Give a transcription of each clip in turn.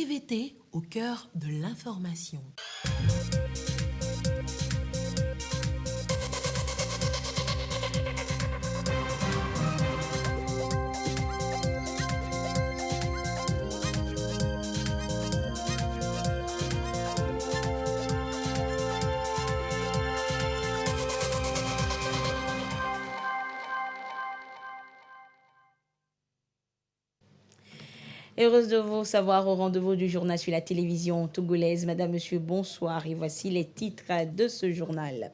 TVT au cœur de l'information. Heureuse de vous savoir au rendez-vous du journal sur la télévision togolaise. Madame, monsieur, bonsoir. Et voici les titres de ce journal.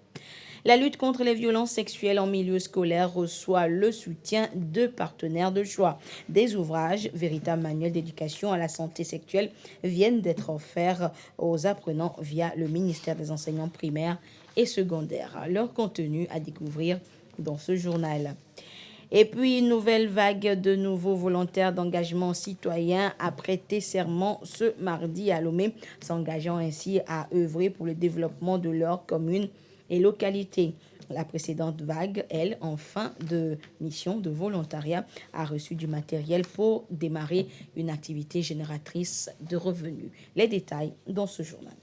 La lutte contre les violences sexuelles en milieu scolaire reçoit le soutien de partenaires de choix. Des ouvrages, véritables manuels d'éducation à la santé sexuelle, viennent d'être offerts aux apprenants via le ministère des enseignements primaires et secondaires. Leur contenu à découvrir dans ce journal. Et puis, une nouvelle vague de nouveaux volontaires d'engagement citoyen a prêté serment ce mardi à Lomé, s'engageant ainsi à œuvrer pour le développement de leur commune et localité. La précédente vague, elle, en fin de mission de volontariat, a reçu du matériel pour démarrer une activité génératrice de revenus. Les détails dans ce journal.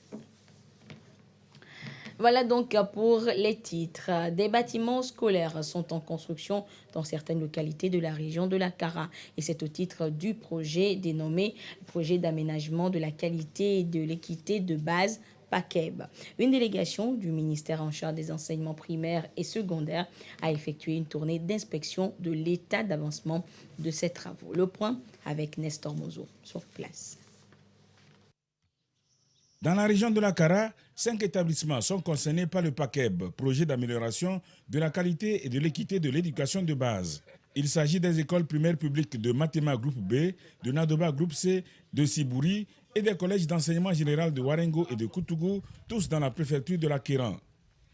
Voilà donc pour les titres. Des bâtiments scolaires sont en construction dans certaines localités de la région de la Kara. Et c'est au titre du projet dénommé Projet d'aménagement de la qualité et de l'équité de base PAKEB. Une délégation du ministère en charge des enseignements primaires et secondaires a effectué une tournée d'inspection de l'état d'avancement de ces travaux. Le point avec Nestor Mozo sur place. Dans la région de la Kara, 5 établissements sont concernés par le PAKEB, projet d'amélioration de la qualité et de l'équité de l'éducation de base. Il s'agit des écoles primaires publiques de Matema Groupe B, de Nadoba Groupe C, de Sibouri et des collèges d'enseignement général de Warengo et de Koutougou, tous dans la préfecture de la Kéran.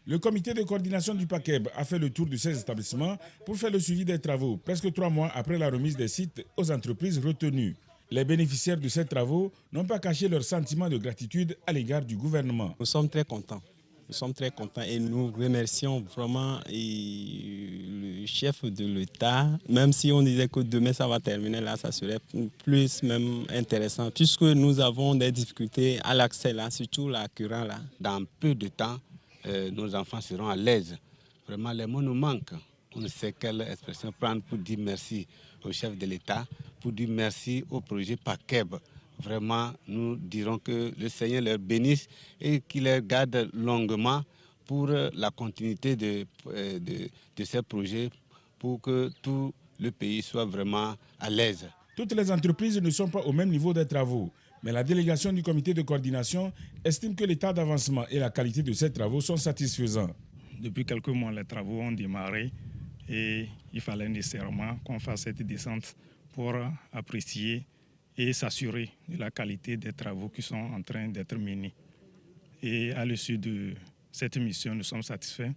Le comité de coordination du PAKEB a fait le tour de ces établissements pour faire le suivi des travaux, presque 3 mois après la remise des sites aux entreprises retenues. Les bénéficiaires de ces travaux n'ont pas caché leur sentiment de gratitude à l'égard du gouvernement. Nous sommes très contents. Nous sommes très contents et nous remercions vraiment le chef de l'État. Même si on disait que demain ça va terminer, là ça serait plus même intéressant. Puisque nous avons des difficultés à l'accès là, surtout la Kéran là. Dans peu de temps, nos enfants seront à l'aise. Vraiment les mots nous manquent. On ne sait quelle expression prendre pour dire merci au chef de l'État, pour dire merci au projet PAKEB. Vraiment, nous dirons que le Seigneur leur bénisse et qu'il les garde longuement pour la continuité de ces projets, pour que tout le pays soit vraiment à l'aise. Toutes les entreprises ne sont pas au même niveau des travaux, mais la délégation du comité de coordination estime que l'état d'avancement et la qualité de ces travaux sont satisfaisants. Depuis quelques mois, les travaux ont démarré et il fallait nécessairement qu'on fasse cette descente pour apprécier et s'assurer de la qualité des travaux qui sont en train d'être menés. Et à l'issue de cette mission, nous sommes satisfaits,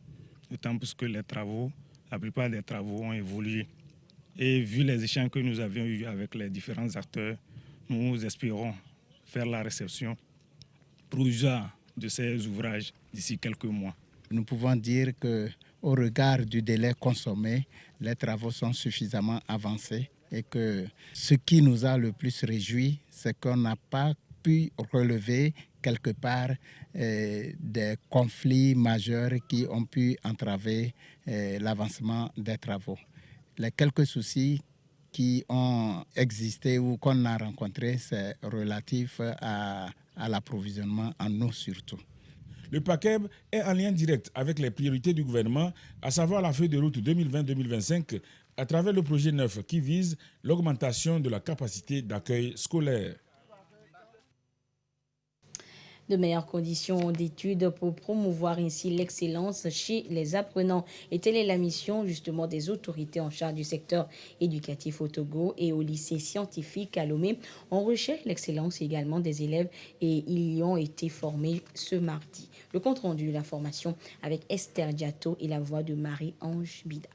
d'autant plus que la plupart des travaux ont évolué. Et vu les échanges que nous avions eus avec les différents acteurs, nous espérons faire la réception provisoire de ces ouvrages d'ici quelques mois. Nous pouvons dire qu'au regard du délai consommé, les travaux sont suffisamment avancés et que ce qui nous a le plus réjoui, c'est qu'on n'a pas pu relever quelque part des conflits majeurs qui ont pu entraver l'avancement des travaux. Les quelques soucis qui ont existé ou qu'on a rencontrés, c'est relatif à l'approvisionnement en eau surtout. Le PAKEB est en lien direct avec les priorités du gouvernement, à savoir la feuille de route 2020-2025, à travers le projet 9 qui vise l'augmentation de la capacité d'accueil scolaire. De meilleures conditions d'études pour promouvoir ainsi l'excellence chez les apprenants. Et telle est la mission justement des autorités en charge du secteur éducatif au Togo et au lycée scientifique à Lomé. On recherche l'excellence également des élèves et ils y ont été formés ce mardi. Le compte rendu de l'information avec Esther Diato et la voix de Marie-Ange Bida.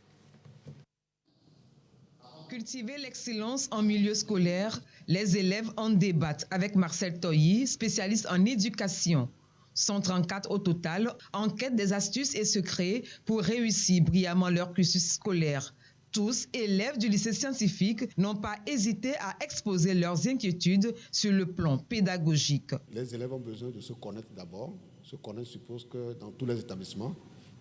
Cultiver l'excellence en milieu scolaire, les élèves en débattent avec Marcel Toyi, spécialiste en éducation. 134 au total, en quête des astuces et secrets pour réussir brillamment leur cursus scolaire. Tous, élèves du lycée scientifique, n'ont pas hésité à exposer leurs inquiétudes sur le plan pédagogique. Les élèves ont besoin de se connaître d'abord. Se connaître suppose que dans tous les établissements,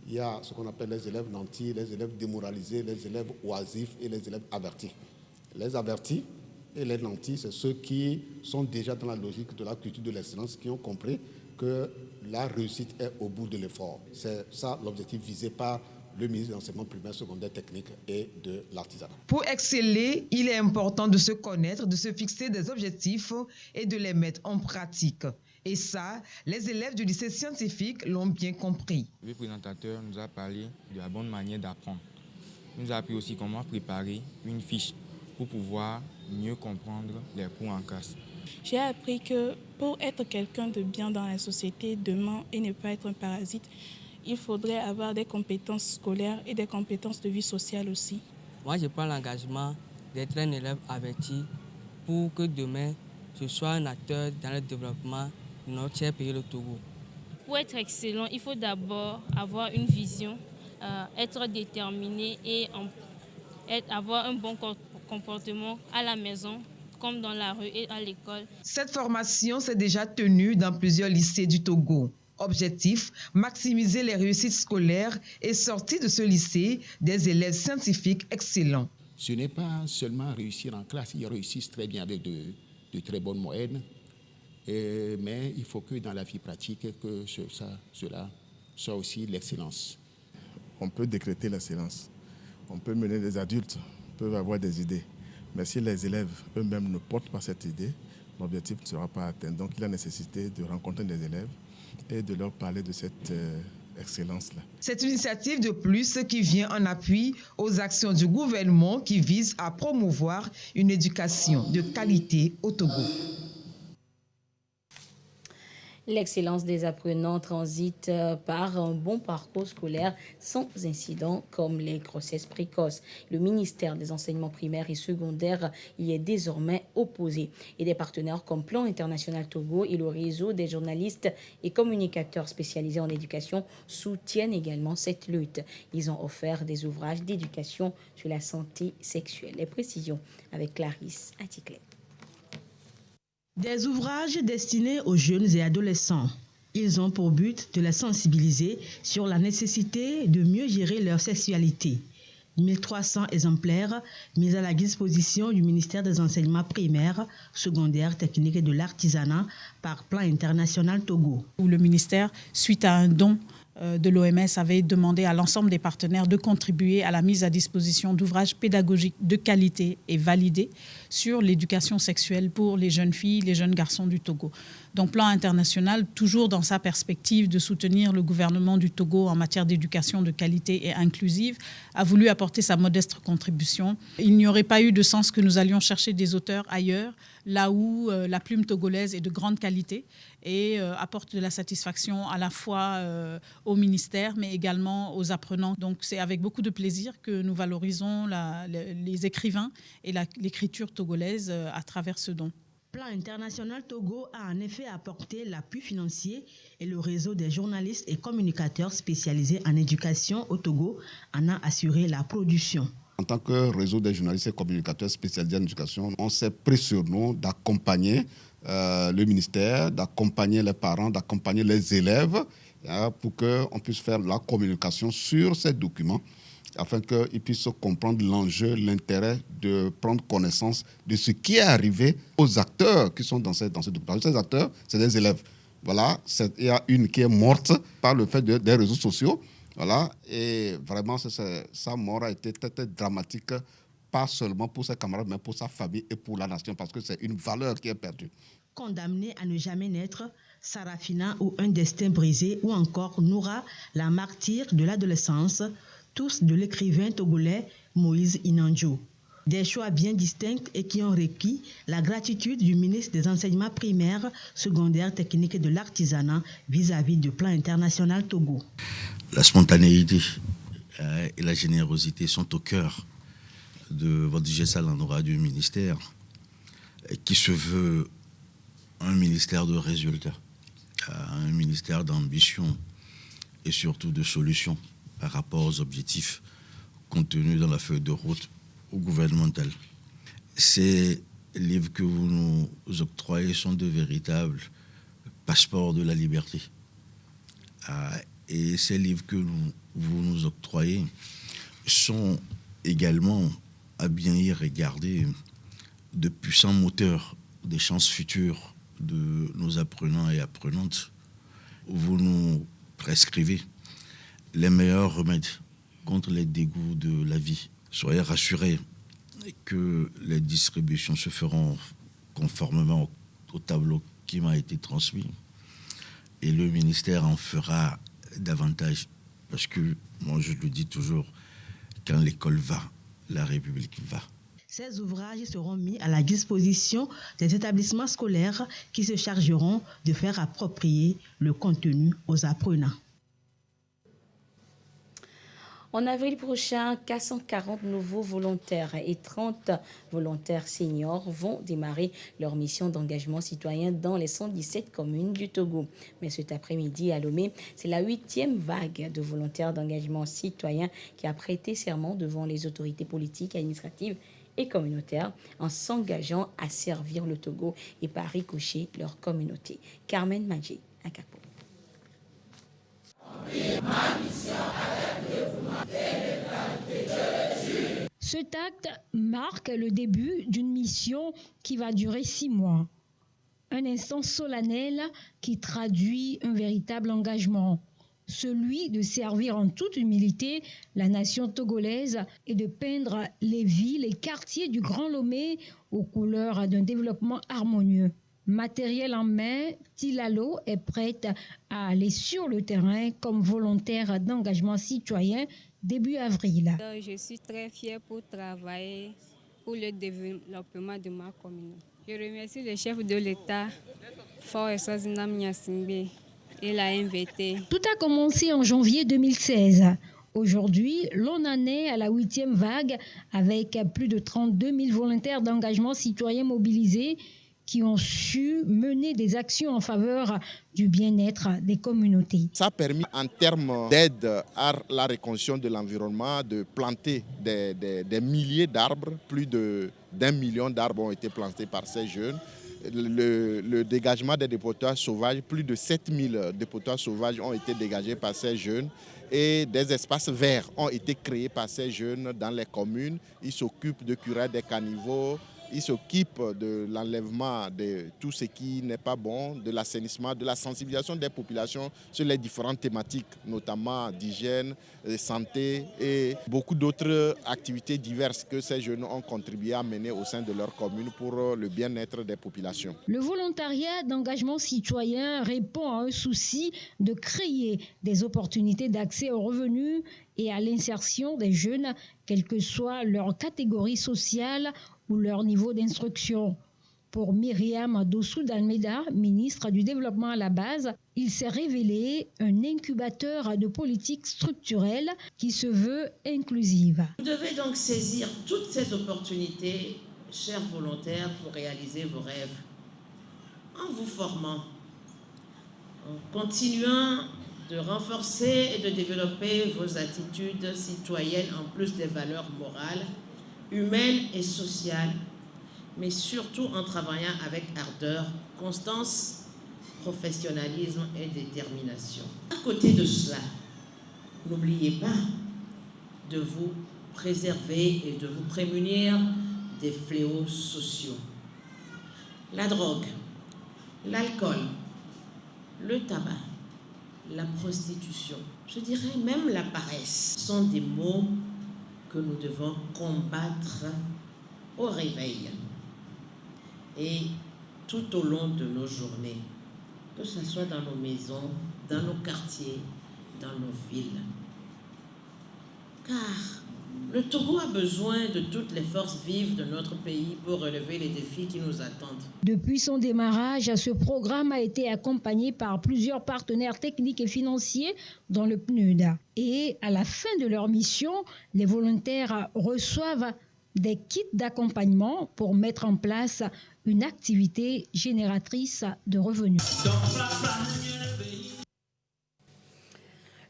il y a ce qu'on appelle les élèves nantis, les élèves démoralisés, les élèves oisifs et les élèves avertis. Les avertis et les nantis, c'est ceux qui sont déjà dans la logique de la culture de l'excellence, qui ont compris que la réussite est au bout de l'effort. C'est ça l'objectif visé par le ministre de l'enseignement primaire, secondaire, technique et de l'artisanat. Pour exceller, il est important de se connaître, de se fixer des objectifs et de les mettre en pratique. Et ça, les élèves du lycée scientifique l'ont bien compris. Le présentateur nous a parlé de la bonne manière d'apprendre. Il nous a appris aussi comment préparer une fiche pour pouvoir mieux comprendre les cours en classe. J'ai appris que pour être quelqu'un de bien dans la société demain et ne pas être un parasite, il faudrait avoir des compétences scolaires et des compétences de vie sociale aussi. Moi, je prends l'engagement d'être un élève averti pour que demain, je sois un acteur dans le développement de notre cher pays, le Togo. Pour être excellent, il faut d'abord avoir une vision, être déterminé et avoir un bon comportement à la maison, comme dans la rue et à l'école. Cette formation s'est déjà tenue dans plusieurs lycées du Togo. Objectif, maximiser les réussites scolaires et sortir de ce lycée des élèves scientifiques excellents. Ce n'est pas seulement réussir en classe, ils réussissent très bien avec de très bonnes moyennes, mais il faut que dans la vie pratique, que cela soit aussi l'excellence. On peut décréter l'excellence, on peut mener des adultes, peuvent avoir des idées, mais si les élèves eux-mêmes ne portent pas cette idée, l'objectif ne sera pas atteint. Donc il y a nécessité de rencontrer des élèves et de leur parler de cette excellence-là. Cette initiative de plus qui vient en appui aux actions du gouvernement qui visent à promouvoir une éducation de qualité au Togo. L'excellence des apprenants transite par un bon parcours scolaire sans incident comme les grossesses précoces. Le ministère des enseignements primaires et secondaires y est désormais opposé. Et des partenaires comme Plan International Togo et le réseau des journalistes et communicateurs spécialisés en éducation soutiennent également cette lutte. Ils ont offert des ouvrages d'éducation sur la santé sexuelle. Les précisions avec Clarisse Aticlet. Des ouvrages destinés aux jeunes et adolescents. Ils ont pour but de les sensibiliser sur la nécessité de mieux gérer leur sexualité. 1300 exemplaires mis à la disposition du ministère des enseignements primaires, secondaires, techniques et de l'artisanat par Plan International Togo. Le ministère, suite à un don de l'OMS, avait demandé à l'ensemble des partenaires de contribuer à la mise à disposition d'ouvrages pédagogiques de qualité et validés sur l'éducation sexuelle pour les jeunes filles, les jeunes garçons du Togo. Donc, Plan International, toujours dans sa perspective de soutenir le gouvernement du Togo en matière d'éducation de qualité et inclusive, a voulu apporter sa modeste contribution. Il n'y aurait pas eu de sens que nous allions chercher des auteurs ailleurs, là où la plume togolaise est de grande qualité et apporte de la satisfaction à la fois au ministère, mais également aux apprenants. Donc, c'est avec beaucoup de plaisir que nous valorisons les écrivains et l'écriture togolaise à travers ce don. Plan International Togo a en effet apporté l'appui financier et le réseau des journalistes et communicateurs spécialisés en éducation au Togo en a assuré la production. En tant que réseau des journalistes et communicateurs spécialisés en éducation, on s'est pris sur nous d'accompagner le ministère, d'accompagner les parents, d'accompagner les élèves pour qu'on puisse faire la communication sur ces documents afin qu'ils puissent comprendre l'enjeu, l'intérêt de prendre connaissance de ce qui est arrivé aux acteurs qui sont dans ces documents. Ces acteurs, c'est des élèves. Voilà, il y a une qui est morte par le fait des réseaux sociaux. Voilà, et vraiment, sa mort a été très dramatique, pas seulement pour ses camarades, mais pour sa famille et pour la nation, parce que c'est une valeur qui est perdue. Condamnée à ne jamais naître, Sarafina ou un destin brisé, ou encore Noura, la martyre de l'adolescence, tous de l'écrivain togolais Moïse Inandjo. Des choix bien distincts et qui ont requis la gratitude du ministre des enseignements primaires, secondaires, techniques et de l'artisanat vis-à-vis du Plan International Togo. La spontanéité et la générosité sont au cœur de votre GESAL en aura du ministère, qui se veut un ministère de résultats, un ministère d'ambition et surtout de solutions par rapport aux objectifs contenus dans la feuille de route gouvernementale. Ces livres que vous nous octroyez sont de véritables passeports de la liberté. Et ces livres que vous nous octroyez sont également, à bien y regarder, de puissants moteurs des chances futures de nos apprenants et apprenantes. Vous nous prescrivez les meilleurs remèdes contre les dégoûts de la vie. Soyez rassurés que les distributions se feront conformément au tableau qui m'a été transmis. Et le ministère en fera davantage. Parce que, moi, je le dis toujours, quand l'école va, la République va. Ces ouvrages seront mis à la disposition des établissements scolaires qui se chargeront de faire approprier le contenu aux apprenants. En avril prochain, 440 nouveaux volontaires et 30 volontaires seniors vont démarrer leur mission d'engagement citoyen dans les 117 communes du Togo. Mais cet après-midi à Lomé, c'est la 8e vague de volontaires d'engagement citoyen qui a prêté serment devant les autorités politiques, administratives et communautaires en s'engageant à servir le Togo et par ricochet leur communauté. Carmen Madjé, à Capo. Cet acte marque le début d'une mission qui va durer 6 mois. Un instant solennel qui traduit un véritable engagement, celui de servir en toute humilité la nation togolaise et de peindre les villes et quartiers du Grand Lomé aux couleurs d'un développement harmonieux. Matériel en main, Tilalo est prête à aller sur le terrain comme volontaire d'engagement citoyen début avril. Je suis très fière pour travailler pour le développement de ma commune. Je remercie le chef de l'État, Fort Eswazina Mnyasimbe, et la MVT. Tout a commencé en janvier 2016. Aujourd'hui, l'on en est à la 8e vague avec plus de 32 000 volontaires d'engagement citoyen mobilisés qui ont su mener des actions en faveur du bien-être des communautés. Ça a permis, en termes d'aide à la reconstruction de l'environnement, de planter des milliers d'arbres. Plus d'1 million d'arbres ont été plantés par ces jeunes. Le dégagement des dépotoirs sauvages, plus de 7000 dépotoirs sauvages ont été dégagés par ces jeunes. Et des espaces verts ont été créés par ces jeunes dans les communes. Ils s'occupent de curer des caniveaux. Ils s'occupent de l'enlèvement de tout ce qui n'est pas bon, de l'assainissement, de la sensibilisation des populations sur les différentes thématiques, notamment d'hygiène, de santé et beaucoup d'autres activités diverses que ces jeunes ont contribué à mener au sein de leur commune pour le bien-être des populations. Le volontariat d'engagement citoyen répond à un souci de créer des opportunités d'accès aux revenus et à l'insertion des jeunes, quelle que soit leur catégorie sociale ou leur niveau d'instruction. Pour Myriam Dossou d'Almeida, ministre du Développement à la base, il s'est révélé un incubateur de politique structurelle qui se veut inclusive. Vous devez donc saisir toutes ces opportunités, chers volontaires, pour réaliser vos rêves. En vous formant, en continuant de renforcer et de développer vos attitudes citoyennes en plus des valeurs morales, humaine et sociale, mais surtout en travaillant avec ardeur, constance, professionnalisme et détermination. À côté de cela, n'oubliez pas de vous préserver et de vous prémunir des fléaux sociaux. La drogue, l'alcool, le tabac, la prostitution, je dirais même la paresse, sont des maux que nous devons combattre au réveil et tout au long de nos journées, que ce soit dans nos maisons, dans nos quartiers, dans nos villes. Car le Togo a besoin de toutes les forces vives de notre pays pour relever les défis qui nous attendent. Depuis son démarrage, ce programme a été accompagné par plusieurs partenaires techniques et financiers, dont le PNUD. Et à la fin de leur mission, les volontaires reçoivent des kits d'accompagnement pour mettre en place une activité génératrice de revenus.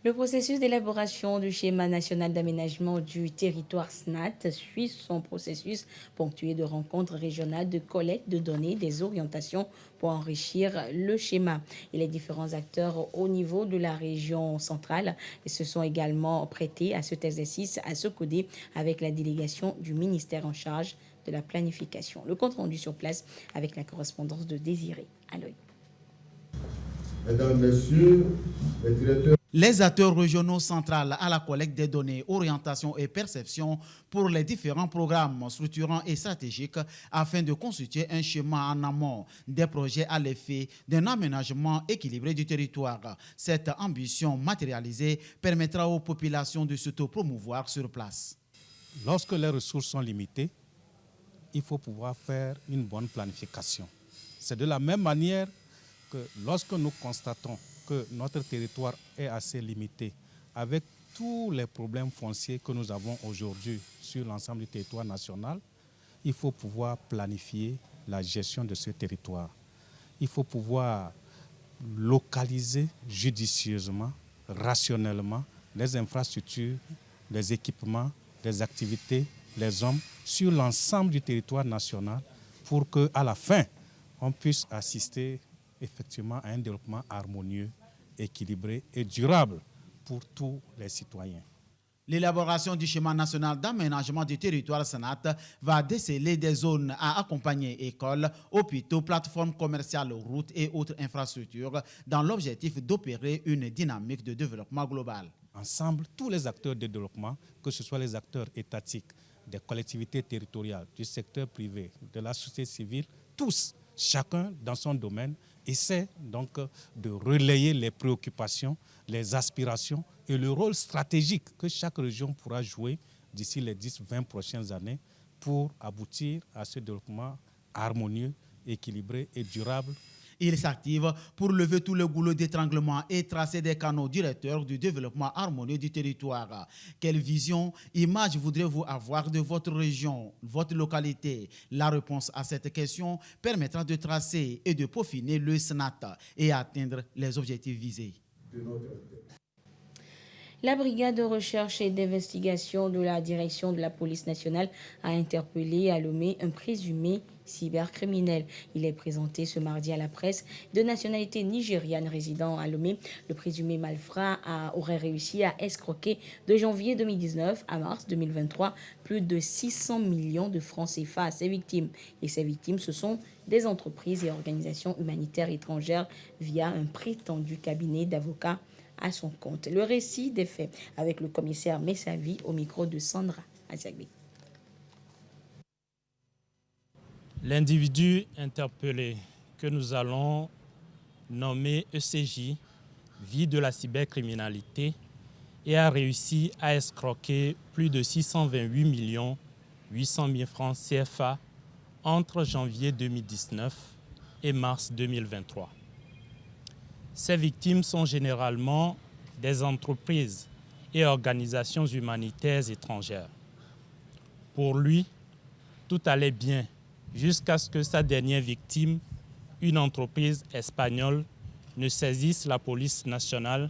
Le processus d'élaboration du schéma national d'aménagement du territoire SNAT suit son processus ponctué de rencontres régionales, de collecte de données, des orientations pour enrichir le schéma. Et les différents acteurs au niveau de la région centrale se sont également prêtés à cet exercice, à se coder avec la délégation du ministère en charge de la planification. Le compte rendu sur place avec la correspondance de Désiré Aloy. Mesdames, Messieurs, les directeurs. Les acteurs régionaux centrales à la collecte des données, orientation et perception pour les différents programmes structurants et stratégiques afin de constituer un schéma en amont des projets à l'effet d'un aménagement équilibré du territoire. Cette ambition matérialisée permettra aux populations de s'auto-promouvoir sur place. Lorsque les ressources sont limitées, il faut pouvoir faire une bonne planification. C'est de la même manière que lorsque nous constatons que notre territoire est assez limité, avec tous les problèmes fonciers que nous avons aujourd'hui sur l'ensemble du territoire national, il faut pouvoir planifier la gestion de ce territoire. Il faut pouvoir localiser judicieusement, rationnellement les infrastructures, les équipements, les activités, les hommes sur l'ensemble du territoire national pour qu'à la fin, on puisse assister effectivement à un développement harmonieux, équilibré et durable pour tous les citoyens. L'élaboration du schéma national d'aménagement du territoire SNAT va déceler des zones à accompagner écoles, hôpitaux, plateformes commerciales, routes et autres infrastructures dans l'objectif d'opérer une dynamique de développement global. Ensemble, tous les acteurs de développement, que ce soit les acteurs étatiques, des collectivités territoriales, du secteur privé, de la société civile, tous, chacun dans son domaine, essaie donc de relayer les préoccupations, les aspirations et le rôle stratégique que chaque région pourra jouer d'ici les 10-20 prochaines années pour aboutir à ce développement harmonieux, équilibré et durable. Il s'active pour lever tout le goulot d'étranglement et tracer des canaux directeurs du développement harmonieux du territoire. Quelle vision, image voudrez-vous avoir de votre région, votre localité? La réponse à cette question permettra de tracer et de peaufiner le SNAT et atteindre les objectifs visés. La brigade de recherche et d'investigation de la direction de la police nationale a interpellé à Lomé un présumé cybercriminel. Il est présenté ce mardi à la presse. De nationalité nigériane résidant à Lomé, le présumé malfrat aurait réussi à escroquer de janvier 2019 à mars 2023 plus de 600 millions de francs CFA à ses victimes. Et ces victimes, ce sont des entreprises et organisations humanitaires étrangères via un prétendu cabinet d'avocats à son compte. Le récit des faits avec le commissaire Messavi au micro de Sandra Aziagbe. L'individu interpellé que nous allons nommer ECJ vit de la cybercriminalité et a réussi à escroquer plus de 628 800 000 francs CFA entre janvier 2019 et mars 2023. Ces victimes sont généralement des entreprises et organisations humanitaires étrangères. Pour lui, tout allait bien jusqu'à ce que sa dernière victime, une entreprise espagnole, ne saisisse la police nationale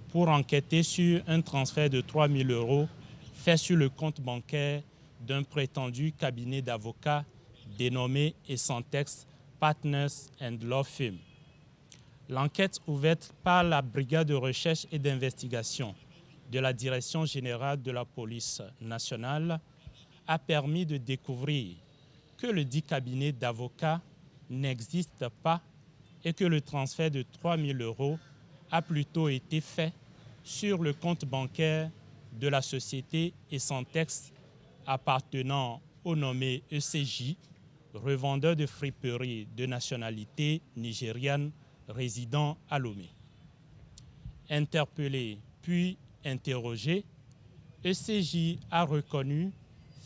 pour enquêter sur un transfert de 3 000 € fait sur le compte bancaire d'un prétendu cabinet d'avocats dénommé Essentex Partners and Law Firm. L'enquête ouverte par la brigade de recherche et d'investigation de la Direction générale de la police nationale a permis de découvrir que le dit cabinet d'avocats n'existe pas et que le transfert de 3 000 € a plutôt été fait sur le compte bancaire de la société Essentex appartenant au nommé ECJ, revendeur de friperies de nationalité nigériane résidant à Lomé. Interpellé puis interrogé, ECJ a reconnu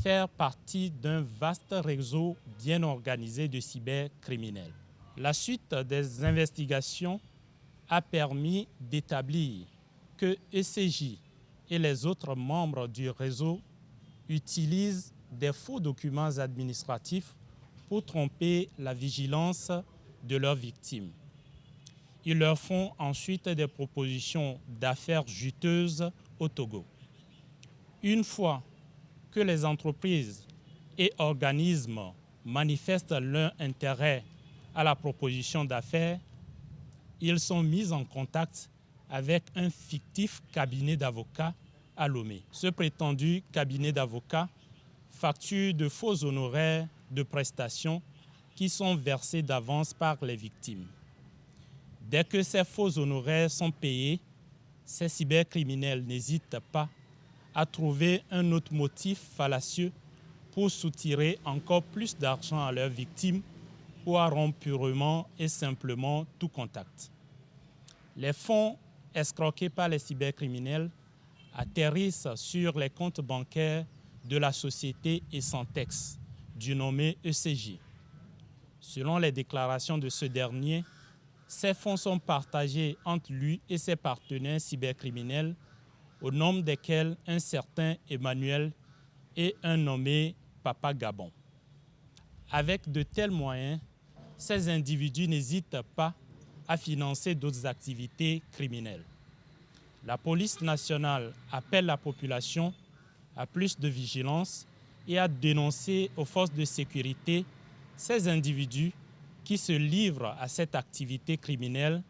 faire partie d'un vaste réseau bien organisé de cybercriminels. La suite des investigations a permis d'établir que ECJ et les autres membres du réseau utilisent des faux documents administratifs pour tromper la vigilance de leurs victimes. Ils leur font ensuite des propositions d'affaires juteuses au Togo. Une fois que les entreprises et organismes manifestent leur intérêt à la proposition d'affaires, ils sont mis en contact avec un fictif cabinet d'avocats à Lomé. Ce prétendu cabinet d'avocats facture de faux honoraires de prestations qui sont versés d'avance par les victimes. Dès que ces faux honoraires sont payés, ces cybercriminels n'hésitent pas à trouver un autre motif fallacieux pour soutirer encore plus d'argent à leurs victimes ou à rompre purement et simplement tout contact. Les fonds escroqués par les cybercriminels atterrissent sur les comptes bancaires de la société Essentex, du nommé ECJ. Selon les déclarations de ce dernier, ces fonds sont partagés entre lui et ses partenaires cybercriminels, au nombre desquels un certain Emmanuel et un nommé Papa Gabon. Avec de tels moyens, ces individus n'hésitent pas à financer d'autres activités criminelles. La police nationale appelle la population à plus de vigilance et à dénoncer aux forces de sécurité ces individus qui se livrent à cette activité criminelle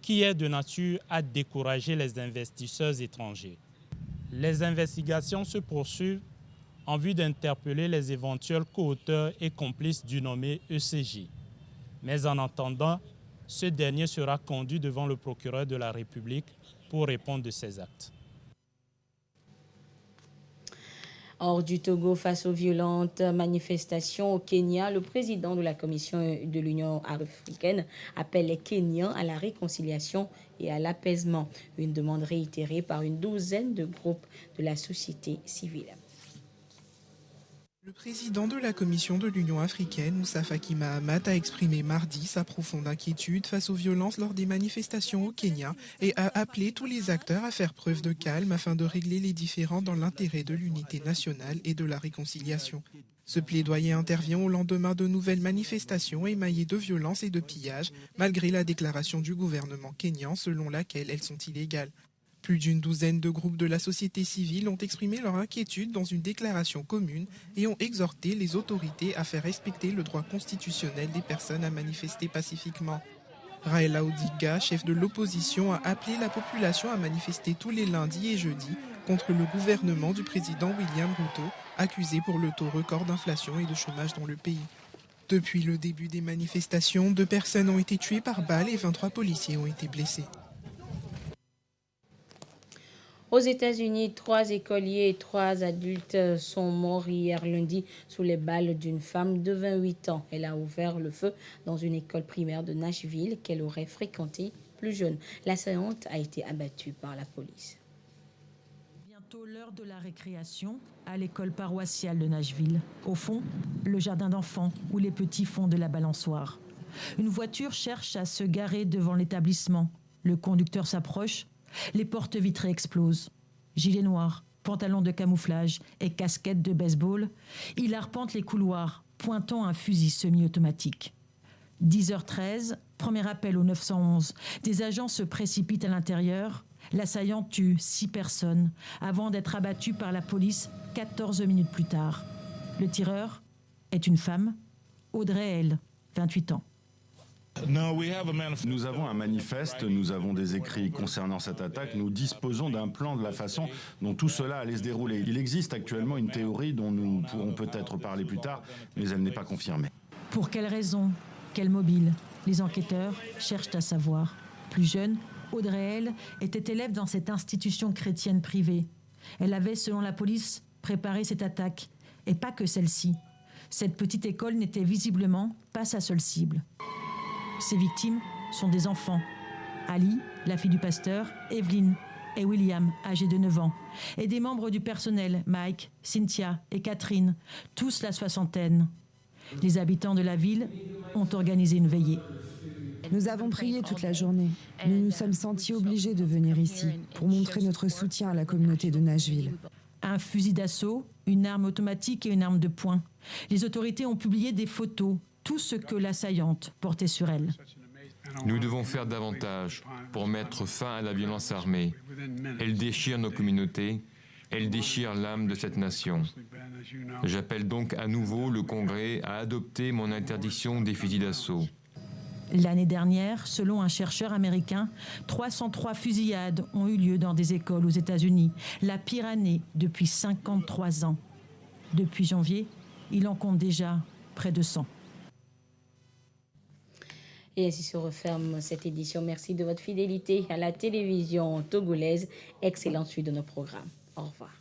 qui est de nature à décourager les investisseurs étrangers. Les investigations se poursuivent en vue d'interpeller les éventuels co-auteurs et complices du nommé ECJ. Mais en attendant, ce dernier sera conduit devant le procureur de la République pour répondre de ses actes. Hors du Togo, face aux violentes manifestations au Kenya, le président de la Commission de l'Union africaine appelle les Kenyans à la réconciliation et à l'apaisement. Une demande réitérée par une douzaine de groupes de la société civile. Le président de la Commission de l'Union africaine, Moussa Faki Mahamat, a exprimé mardi sa profonde inquiétude face aux violences lors des manifestations au Kenya et a appelé tous les acteurs à faire preuve de calme afin de régler les différends dans l'intérêt de l'unité nationale et de la réconciliation. Ce plaidoyer intervient au lendemain de nouvelles manifestations émaillées de violences et de pillages, malgré la déclaration du gouvernement kényan selon laquelle elles sont illégales. Plus d'une douzaine de groupes de la société civile ont exprimé leur inquiétude dans une déclaration commune et ont exhorté les autorités à faire respecter le droit constitutionnel des personnes à manifester pacifiquement. Raila Odinga, chef de l'opposition, a appelé la population à manifester tous les lundis et jeudis contre le gouvernement du président William Ruto, accusé pour le taux record d'inflation et de chômage dans le pays. Depuis le début des manifestations, 2 personnes ont été tuées par balles et 23 policiers ont été blessés. Aux États-Unis, 3 écoliers et 3 adultes sont morts hier lundi sous les balles d'une femme de 28 ans. Elle a ouvert le feu dans une école primaire de Nashville qu'elle aurait fréquentée plus jeune. L'assaillante a été abattue par la police. Bientôt l'heure de la récréation à l'école paroissiale de Nashville. Au fond, le jardin d'enfants où les petits font de la balançoire. Une voiture cherche à se garer devant l'établissement. Le conducteur s'approche. Les portes vitrées explosent. Gilet noir, pantalon de camouflage et casquette de baseball, il arpente les couloirs, pointant un fusil semi-automatique. 10h13, premier appel au 911. Des agents se précipitent à l'intérieur. L'assaillant tue 6 personnes avant d'être abattu par la police 14 minutes plus tard. Le tireur est une femme, Audrey L., 28 ans. Nous avons un manifeste, nous avons des écrits concernant cette attaque, nous disposons d'un plan de la façon dont tout cela allait se dérouler. Il existe actuellement une théorie dont nous pourrons peut-être parler plus tard, mais elle n'est pas confirmée. Pour quelles raisons? Quel mobile? Les enquêteurs cherchent à savoir. Plus jeune, Audrey L. était élève dans cette institution chrétienne privée. Elle avait, selon la police, préparé cette attaque, et pas que celle-ci. Cette petite école n'était visiblement pas sa seule cible. Ces victimes sont des enfants. Ali, la fille du pasteur, Evelyn et William, âgés de 9 ans, et des membres du personnel, Mike, Cynthia et Catherine, tous la soixantaine. Les habitants de la ville ont organisé une veillée. Nous avons prié toute la journée. Nous nous sommes sentis obligés de venir ici pour montrer notre soutien à la communauté de Nashville. Un fusil d'assaut, une arme automatique et une arme de poing. Les autorités ont publié des photos, tout ce que l'assaillante portait sur elle. Nous devons faire davantage pour mettre fin à la violence armée. Elle déchire nos communautés, elle déchire l'âme de cette nation. J'appelle donc à nouveau le Congrès à adopter mon interdiction des fusils d'assaut. L'année dernière, selon un chercheur américain, 303 fusillades ont eu lieu dans des écoles aux États-Unis, la pire année depuis 53 ans. Depuis janvier, il en compte déjà près de 100. Et ainsi se referme cette édition. Merci de votre fidélité à la télévision togolaise. Excellente suite de nos programmes. Au revoir.